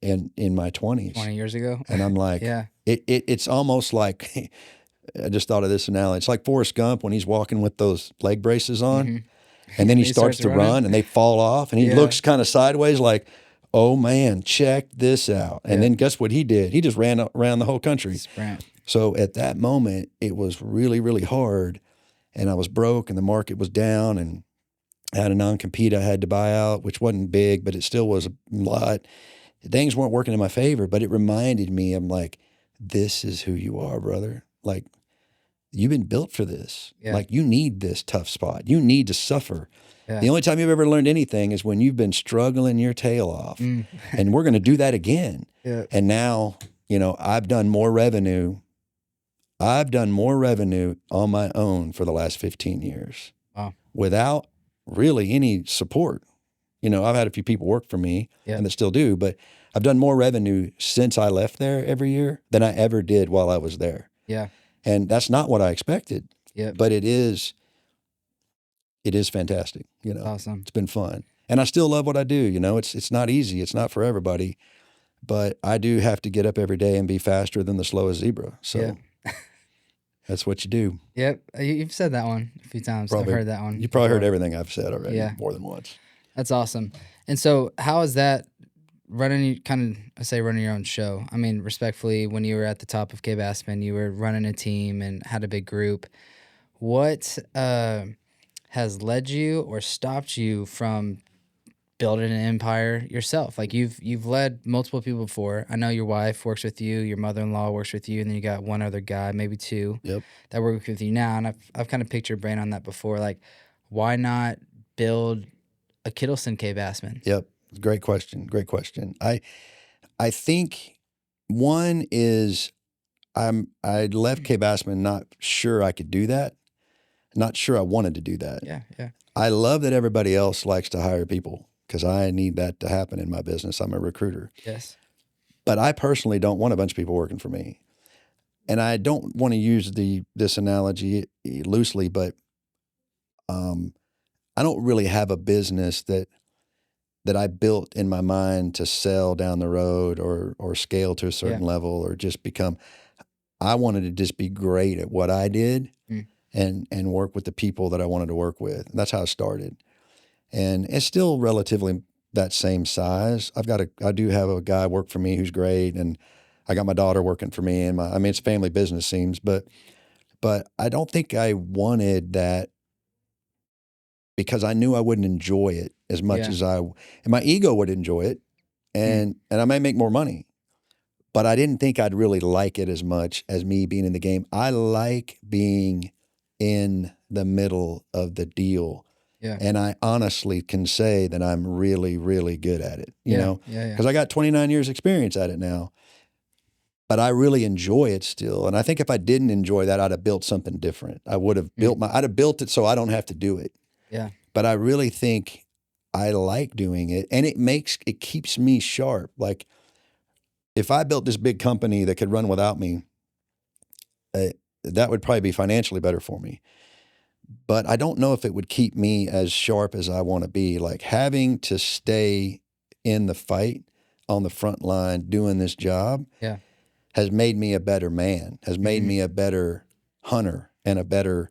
in my 20s. 20 years ago. And I'm like, Yeah. it's almost like, I just thought of this analogy. It's like Forrest Gump when he's walking with those leg braces on, Mm-hmm. and then he starts to running. run and they fall off, and he Yeah. looks kind of sideways like, oh man, check this out. And Yeah. then guess what he did? He just ran around the whole country. Sprint. So at that moment, it was really, really hard. And I was broke and the market was down, and I had a non-compete I had to buy out, which wasn't big, but it still was a lot. Things weren't working in my favor, but it reminded me, I'm like, this is who you are, brother. Like, you've been built for this. Yeah. Like, you need this tough spot. You need to suffer. Yeah. The only time you've ever learned anything is when you've been struggling your tail off. Mm. And we're going to do that again. Yeah. And now, I've done more revenue. I've done more revenue on my own for the last 15 years. Wow. Without really any support. I've had a few people work for me Yep. and that still do, but I've done more revenue since I left there every year than I ever did while I was there. Yeah. And that's not what I expected, Yep. but it is fantastic. Awesome. It's been fun. And I still love what I do. It's not easy. It's not for everybody, but I do have to get up every day and be faster than the slowest zebra. So Yep. that's what you do. Yep. You've said that one a few times. I've heard that one. You probably heard before. everything I've said already, Yeah. more than once. That's awesome. And so how is that running running your own show? I mean, respectfully, when you were at the top of Cape Aspen, you were running a team and had a big group. What has led you or stopped you from building an empire yourself? Like you've led multiple people before. I know your wife works with you, your mother-in-law works with you, and then you got one other guy, maybe two, Yep. that work with you now. And I've kind of picked your brain on that before. Like, why not build a Kittleson Cape Aspen? Yep. Great question. Great question. I think one is I left Cape Aspen not sure I could do that. Not sure I wanted to do that. Yeah, yeah. I love that everybody else likes to hire people because I need that to happen in my business. I'm a recruiter. Yes. But I personally don't want a bunch of people working for me. And I don't want to use this analogy loosely, but I don't really have a business that I built in my mind to sell down the road or scale to a certain level or just become. I wanted to just be great at what I did and work with the people that I wanted to work with. And that's how it started. And it's still relatively that same size. I do have a guy work for me who's great, and I got my daughter working for me, and it's family business seems, but I don't think I wanted that because I knew I wouldn't enjoy it as much as and my ego would enjoy it, and I may make more money, but I didn't think I'd really like it as much as me being in the game. I like being in the middle of the deal. Yeah. And I honestly can say that I'm really, really good at it, you know, because I got 29 years experience at it now, but I really enjoy it still. And I think if I didn't enjoy that, I'd have built something different. I would have I'd have built it so I don't have to do it. Yeah. But I really think I like doing it, and it keeps me sharp. Like if I built this big company that could run without me, that would probably be financially better for me. But I don't know if it would keep me as sharp as I want to be. Like having to stay in the fight on the front line doing this job has made me a better man, has made me a better hunter and a better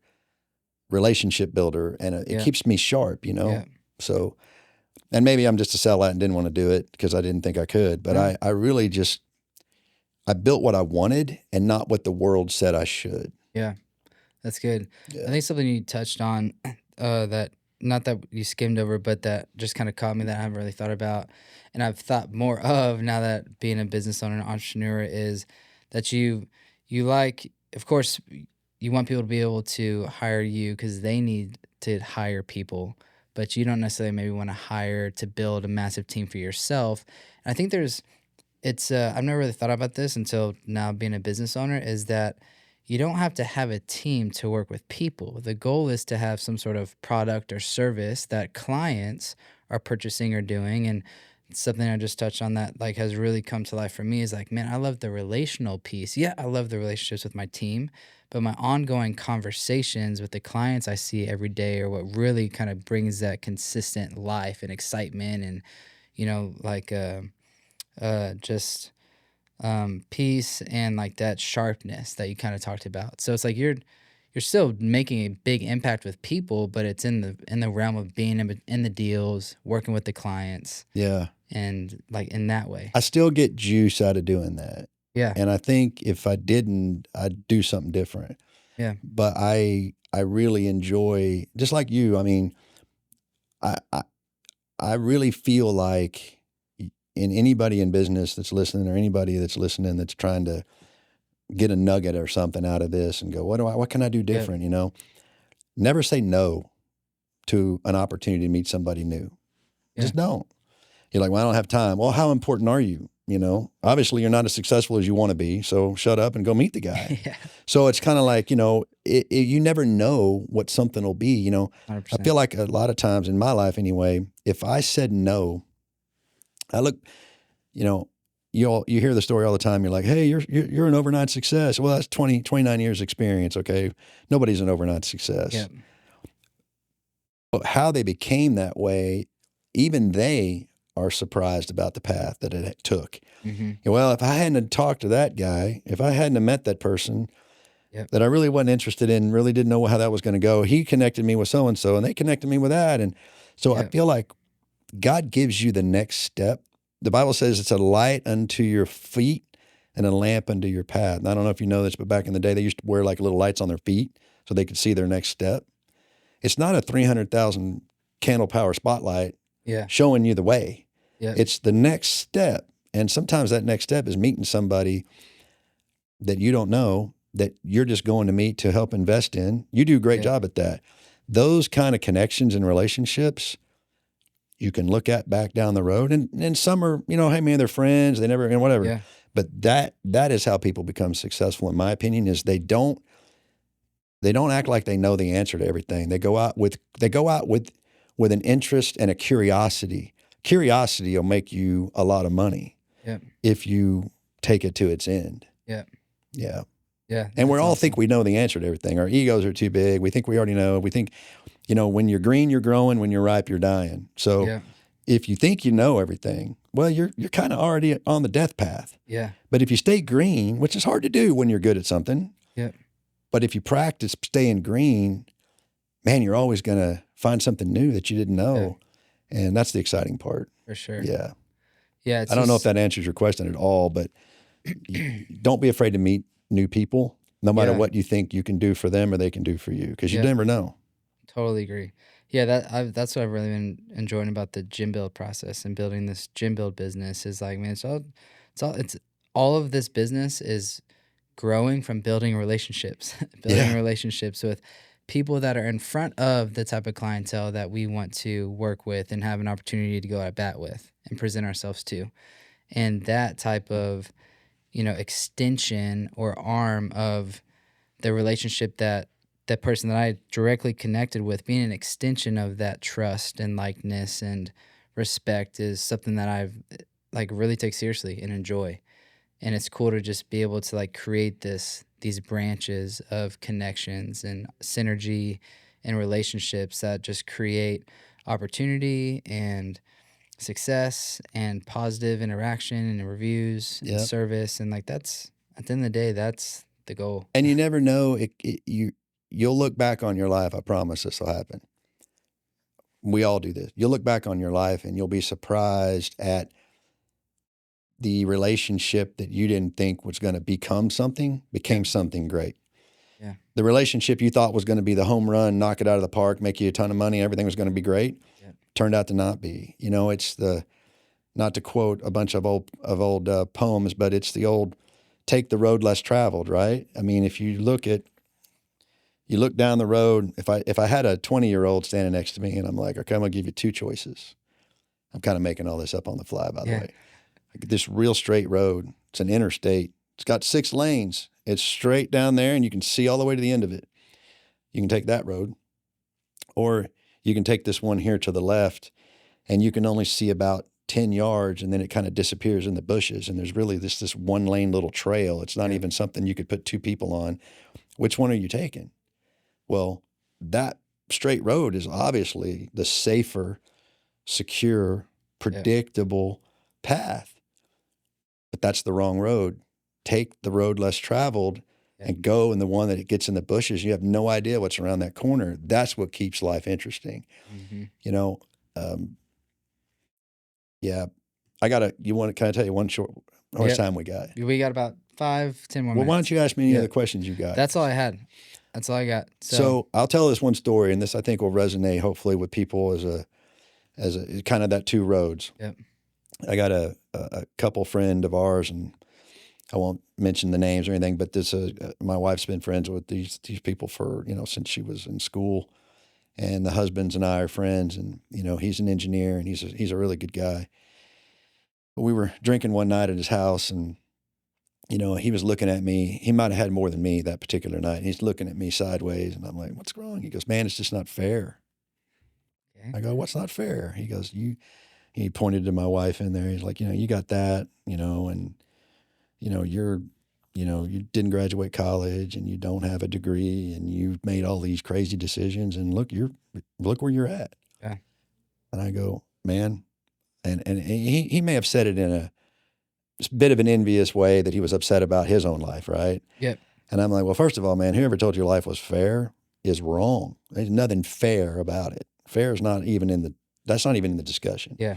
relationship builder. And it keeps me sharp, you know? Yeah. So, and maybe I'm just a sellout and didn't want to do it because I didn't think I could. But I really I built what I wanted and not what the world said I should. Yeah. That's good. Yeah. I think something you touched on that, not that you skimmed over, but that just kind of caught me that I haven't really thought about, and I've thought more of now that being a business owner and entrepreneur, is that you like, of course, you want people to be able to hire you because they need to hire people, but you don't necessarily maybe want to hire to build a massive team for yourself. And I think I've never really thought about this until now being a business owner, is that you don't have to have a team to work with people. The goal is to have some sort of product or service that clients are purchasing or doing. And something I just touched on that like has really come to life for me is like, man, I love the relational piece. Yeah, I love the relationships with my team, but my ongoing conversations with the clients I see every day are what really kind of brings that consistent life and excitement and, you know, like just peace and like that sharpness that you kind of talked about. So it's like you're still making a big impact with people, but it's in the realm of being in the deals, working with the clients. Yeah. And like in that way. I still get juice out of doing that. Yeah. And I think if I didn't, I'd do something different. Yeah. But I really enjoy, just like you, I mean, I really feel like in anybody in business that's listening or anybody that's listening that's trying to get a nugget or something out of this and go, what can I do different? You know, never say no to an opportunity to meet somebody new. Just don't. You're like, well, I don't have time. Well, how important are you? obviously you're not as successful as you want to be, so shut up and go meet the guy. Yeah. So it's kind of like, you never know what something will be. I 100%. feel like a lot of times in my life anyway, if I said no, I look, you know, you hear the story all the time. You're like, hey, you're an overnight success. Well, that's 29 years experience. Okay. Nobody's an overnight success. Yep. But how they became that way, even they are surprised about the path that it took. Mm-hmm. Well, if I hadn't have talked to that guy, if I hadn't have met that person Yep. that I really wasn't interested in, really didn't know how that was going to go, he connected me with so-and-so and they connected me with that. And so I Yep. feel like God gives you the next step. The Bible says it's a light unto your feet and a lamp unto your path. And I don't know if you know this, but back in the day, they used to wear like little lights on their feet so they could see their next step. It's not a 300,000 candle power spotlight Yeah. showing you the way. Yep. It's the next step. And sometimes that next step is meeting somebody that you don't know, that you're just going to meet to help invest in. You do a great Yep. job at that. Those kind of connections and relationships you can look at back down the road. And some are, hey man, they're friends, they never, and whatever. Yeah. But that is how people become successful, in my opinion, is they don't act like they know the answer to everything. They go out with an interest and a curiosity. Curiosity will make you a lot of money. Yep. If you take it to its end. Yep. Yeah. Yeah. And we all awesome. think we know the answer to everything. Our egos are too big. We think we already know. We think, when you're green, you're growing. When you're ripe, you're dying. So Yeah. if you think you know everything, well, you're kind of already on the death path. Yeah. But if you stay green, which is hard to do when you're good at something. Yep. But if you practice staying green, man, you're always going to find something new that you didn't know. Yeah. And that's the exciting part. For sure. Yeah. Yeah. I don't know if that answers your question at all, but don't be afraid to meet new people, no matter what you think you can do for them or they can do for you, because you never know. Totally agree. Yeah, that's what I've really been enjoying about the gym build process and building this gym build business is like, man, it's all of this business is growing from building relationships, relationships with people that are in front of the type of clientele that we want to work with and have an opportunity to go at bat with and present ourselves to. And that type of, extension or arm of the relationship that person that I directly connected with, being an extension of that trust and likeness and respect, is something that I've really take seriously and enjoy. And it's cool to just be able to create these branches of connections and synergy and relationships that just create opportunity and success and positive interaction and reviews and service. And that's, at the end of the day, that's the goal. And you never know, you'll look back on your life. I promise this will happen. We all do this. You'll look back on your life and you'll be surprised at the relationship that you didn't think was going to become something, became something great. Yeah. The relationship you thought was going to be the home run, knock it out of the park, make you a ton of money, everything was going to be great, turned out to not be. It's not to quote a bunch of old poems, but it's the old, take the road less traveled, right? I mean, if you look down the road, if I had a 20-year-old standing next to me and I'm like, okay, I'm going to give you two choices. I'm kind of making all this up on the fly, by the way. This real straight road, it's an interstate. It's got 6 lanes. It's straight down there and you can see all the way to the end of it. You can take that road, or you can take this one here to the left and you can only see about 10 yards and then it kind of disappears in the bushes. And there's really this one lane little trail. It's not even something you could put 2 people on. Which one are you taking? Well, that straight road is obviously the safer, secure, predictable path. But that's the wrong road. Take the road less traveled and go in the one that it gets in the bushes. You have no idea what's around that corner. That's what keeps life interesting. Mm-hmm. Can I tell you one short, how much time we got? We got about 5-10 more minutes. Well, why don't you ask me any other questions you got? That's all I had. That's all I got. So I'll tell this one story, and this I think will resonate hopefully with people as a kind of that 2 roads. Yep. I got a couple friend of ours, and I won't mention the names or anything, but my wife's been friends with these people for, since she was in school, and the husbands and I are friends, and, he's an engineer and he's a really good guy. But we were drinking one night at his house, and he was looking at me. He might have had more than me that particular night. And he's looking at me sideways, and I'm like, "What's wrong?" He goes, "Man, it's just not fair." Okay. I go, "What's not fair?" He goes, He pointed to my wife in there. He's like, "You got that, and you didn't graduate college, and you don't have a degree, and you've made all these crazy decisions, and look where you're at." Yeah. And I go, "Man," and he may have said it in a bit of an envious way, that he was upset about his own life, right? Yep. And I'm like, "Well, first of all, man, whoever told you life was fair is wrong. There's nothing fair about it. Fair is that's not even in the discussion." Yeah.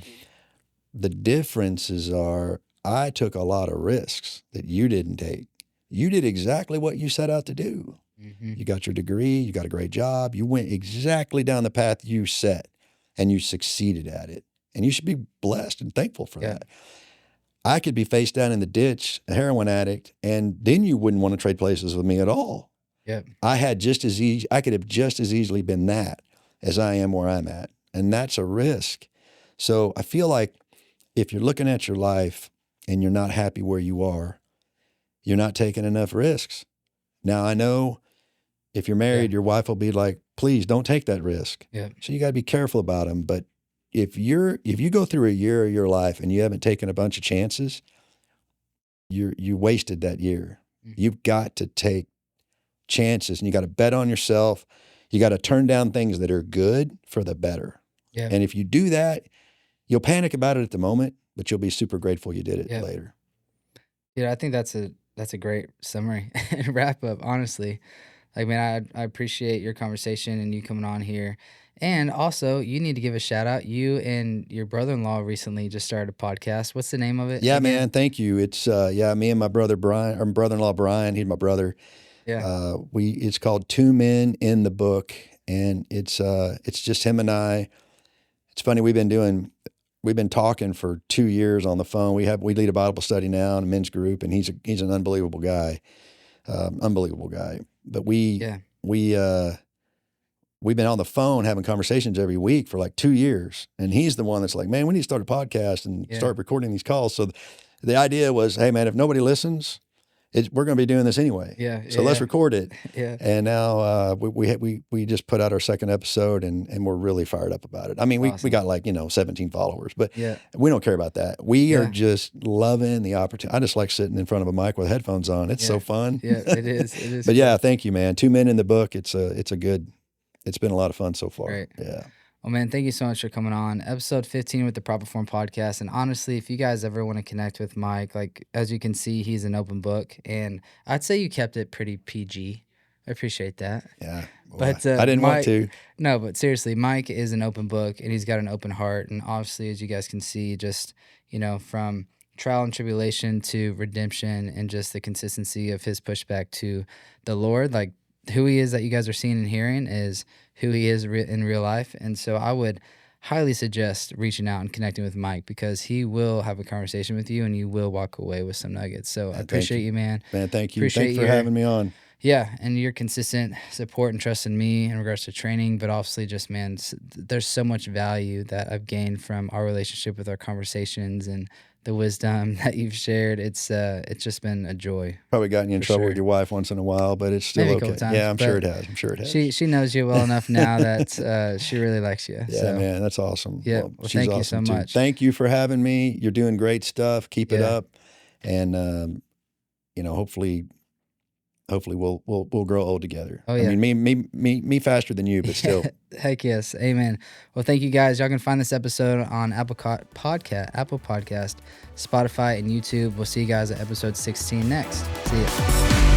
The differences are, I took a lot of risks that you didn't take. You did exactly what you set out to do. Mm-hmm. You got your degree, you got a great job, you went exactly down the path you set, and you succeeded at it. And you should be blessed and thankful for that. I could be face down in the ditch, a heroin addict, and then you wouldn't want to trade places with me at all. Yep. I could have just as easily been that as I am where I'm at. And that's a risk. So I feel like if you're looking at your life and you're not happy where you are, you're not taking enough risks. Now, I know if you're married, your wife will be like, "Please don't take that risk." Yeah. So you got to be careful about them. But if you go through a year of your life and you haven't taken a bunch of chances, you wasted that year. Mm-hmm. You've got to take chances, and you got to bet on yourself. You got to turn down things that are good for the better. Yeah. And if you do that, you'll panic about it at the moment, but you'll be super grateful you did it later. Yeah, I think that's a great summary and wrap up, honestly. Like, man, I appreciate your conversation and you coming on here. And also, you need to give a shout out. You and your brother-in-law recently just started a podcast. What's the name of it? Yeah, again? man. Thank you. It's me and my brother Brian, or brother-in-law Brian. He's my brother. Yeah. It's called Two Men in the Book, and it's just him and I. It's funny, we've been talking for 2 years on the phone. We lead a Bible study now in a men's group, and he's an unbelievable guy. But we've been on the phone having conversations every week for like 2 years. And he's the one that's like, "Man, we need to start a podcast and start recording these calls." So the idea was, "Hey man, if nobody listens, we're going to be doing this anyway. Yeah. So let's record it." Yeah. And now we just put out our second episode, and we're really fired up about it. I mean, we got like 17 followers, but we don't care about that. We are just loving the opportunity. I just like sitting in front of a mic with headphones on. It's so fun. Yeah, it is. It is. But yeah, thank you, man. 2 Men in the Book. It's been a lot of fun so far. Great. Yeah. Well, man, thank you so much for coming on. Episode 15 with the Proper Form Podcast. And honestly, if you guys ever want to connect with Mike, like, as you can see, he's an open book. And I'd say you kept it pretty PG. I appreciate that. Yeah. Well, But I didn't want to. No, but seriously, Mike is an open book, and he's got an open heart. And obviously, as you guys can see, just, from trial and tribulation to redemption, and just the consistency of his pushback to the Lord, like, who he is that you guys are seeing and hearing is who he is in real life. And so I would highly suggest reaching out and connecting with Mike, because he will have a conversation with you and you will walk away with some nuggets. So I appreciate you, man. Man, thank you. Thanks for having me on. Yeah, and your consistent support and trust in me in regards to training, but obviously just, man, there's so much value that I've gained from our relationship with our conversations and the wisdom that you've shared. It's just been a joy. Probably gotten you in trouble with your wife once in a while, but it's still Maybe okay. A couple times, yeah, I'm sure it has. She knows you well enough now that she really likes you. Yeah, so. Man, that's awesome. Yeah, well, thank you so much. Thank you for having me. You're doing great stuff. Keep it up, and hopefully we'll grow old together. Oh yeah. I mean, me faster than you, but still. Heck yes. Amen. Well, thank you guys. Y'all can find this episode on Apple Podcast, Spotify, and YouTube. We'll see you guys at episode 16 next. See ya.